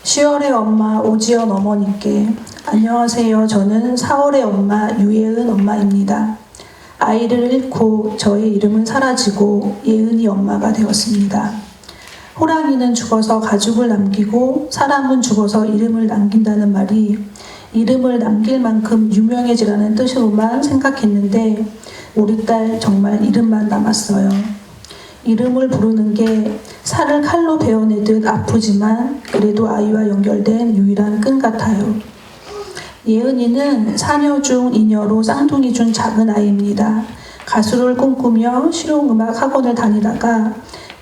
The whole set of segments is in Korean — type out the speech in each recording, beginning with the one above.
10월의 엄마 오지연 어머니께 안녕하세요. 저는 4월의 엄마 유예은 엄마입니다. 아이를 잃고 저의 이름은 사라지고 예은이 엄마가 되었습니다. 호랑이는 죽어서 가죽을 남기고 사람은 죽어서 이름을 남긴다는 말이 이름을 남길 만큼 유명해지라는 뜻으로만 생각했는데 우리 딸 정말 이름만 남았어요. 이름을 부르는 게 살을 칼로 베어내듯 아프지만 그래도 아이와 연결된 유일한 끈 같아요. 예은이는 사녀 중 이녀로 쌍둥이 준 작은 아이입니다. 가수를 꿈꾸며 실용음악 학원을 다니다가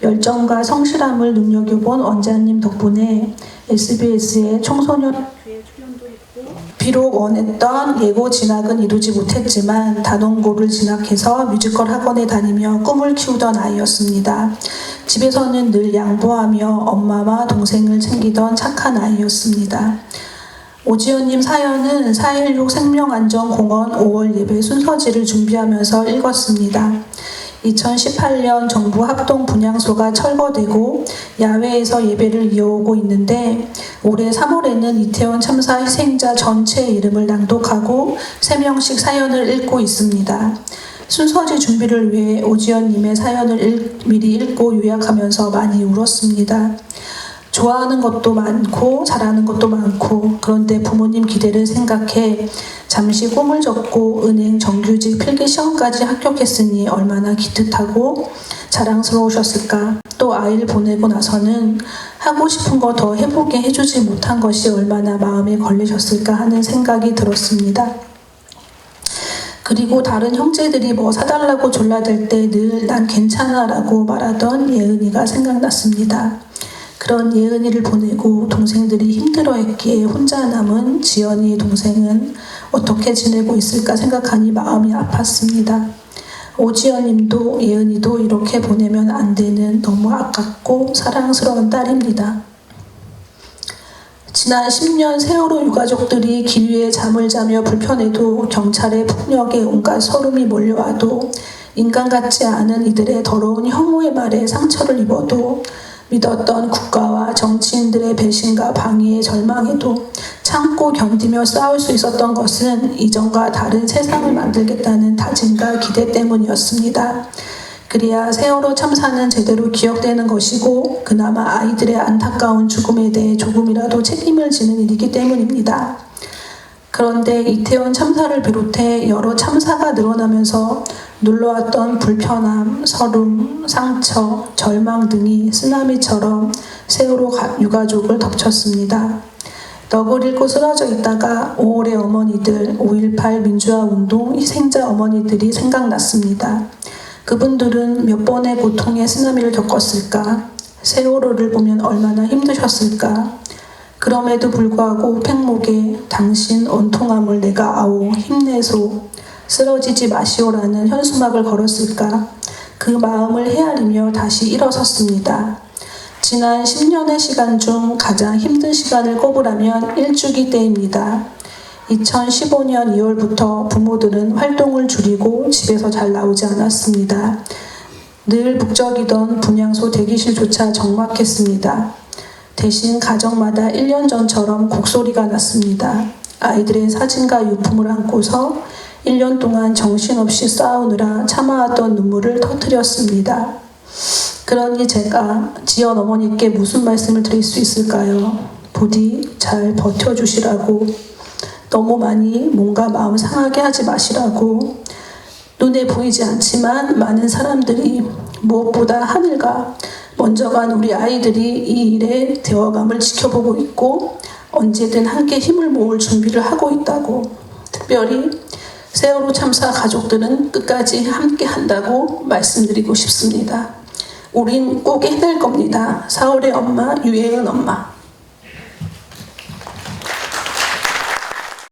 열정과 성실함을 눈여겨본 원장님 덕분에 SBS의 청소년 다큐에 출연도 했고 비록 원했던 예고 진학은 이루지 못했지만 단원고를 진학해서 뮤지컬 학원에 다니며 꿈을 키우던 아이였습니다. 집에서는 늘 양보하며 엄마와 동생을 챙기던 착한 아이였습니다. 오지연님 사연은 4.16 생명안전공원 5월 예배 순서지를 준비하면서 읽었습니다. 2018년 정부 합동 분향소가 철거되고 야외에서 예배를 이어오고 있는데 올해 3월에는 이태원 참사 희생자 전체 이름을 낭독하고 3명씩 사연을 읽고 있습니다. 순서지 준비를 위해 오지연님의 사연을 미리 읽고 요약하면서 많이 울었습니다. 좋아하는 것도 많고 잘하는 것도 많고 그런데 부모님 기대를 생각해 잠시 꿈을 접고 은행 정규직 필기시험까지 합격했으니 얼마나 기특하고 자랑스러우셨을까. 또 아이를 보내고 나서는 하고 싶은 거 더 해보게 해주지 못한 것이 얼마나 마음에 걸리셨을까 하는 생각이 들었습니다. 그리고 다른 형제들이 뭐 사달라고 졸라댈 때 늘 난 괜찮아 라고 말하던 예은이가 생각났습니다. 그런 예은이를 보내고 동생들이 힘들어했기에 혼자 남은 지연이의 동생은 어떻게 지내고 있을까 생각하니 마음이 아팠습니다. 오지연님도 예은이도 이렇게 보내면 안 되는 너무 아깝고 사랑스러운 딸입니다. 지난 10년 세월호 유가족들이 길 위에 잠을 자며 불편해도 경찰의 폭력에 온갖 서름이 몰려와도 인간 같지 않은 이들의 더러운 혐오의 말에 상처를 입어도 믿었던 국가와 정치인들의 배신과 방해에 절망해도 참고 견디며 싸울 수 있었던 것은 이전과 다른 세상을 만들겠다는 다짐과 기대 때문이었습니다. 그래야 세월호 참사는 제대로 기억되는 것이고 그나마 아이들의 안타까운 죽음에 대해 조금이라도 책임을 지는 일이기 때문입니다. 그런데 이태원 참사를 비롯해 여러 참사가 늘어나면서 눌러왔던 불편함, 서름, 상처, 절망 등이 쓰나미처럼 세월호 유가족을 덮쳤습니다. 넋을 잃고 쓰러져 있다가 5월의 어머니들, 5.18 민주화운동 희생자 어머니들이 생각났습니다. 그분들은 몇 번의 고통의 쓰나미를 겪었을까? 세월호를 보면 얼마나 힘드셨을까? 그럼에도 불구하고 팽목에 당신 원통함을 내가 아오 힘내소 쓰러지지 마시오라는 현수막을 걸었을까? 그 마음을 헤아리며 다시 일어섰습니다. 지난 10년의 시간 중 가장 힘든 시간을 꼽으라면 일주기 때입니다. 2015년 2월부터 부모들은 활동을 줄이고 집에서 잘 나오지 않았습니다. 늘 북적이던 분향소 대기실조차 적막했습니다. 대신 가정마다 1년 전처럼 곡소리가 났습니다. 아이들의 사진과 유품을 안고서 1년 동안 정신없이 싸우느라 참아왔던 눈물을 터뜨렸습니다. 그러니 제가 지연 어머니께 무슨 말씀을 드릴 수 있을까요? 부디 잘 버텨주시라고, 너무 많이 뭔가 마음 상하게 하지 마시라고, 눈에 보이지 않지만 많은 사람들이 무엇보다 하늘과 먼저 간 우리 아이들이 이 일의 되어감을 지켜보고 있고 언제든 함께 힘을 모을 준비를 하고 있다고, 특별히 세월호 참사 가족들은 끝까지 함께 한다고 말씀드리고 싶습니다. 우린 꼭 해낼 겁니다. 4월의 엄마, 유예은 엄마.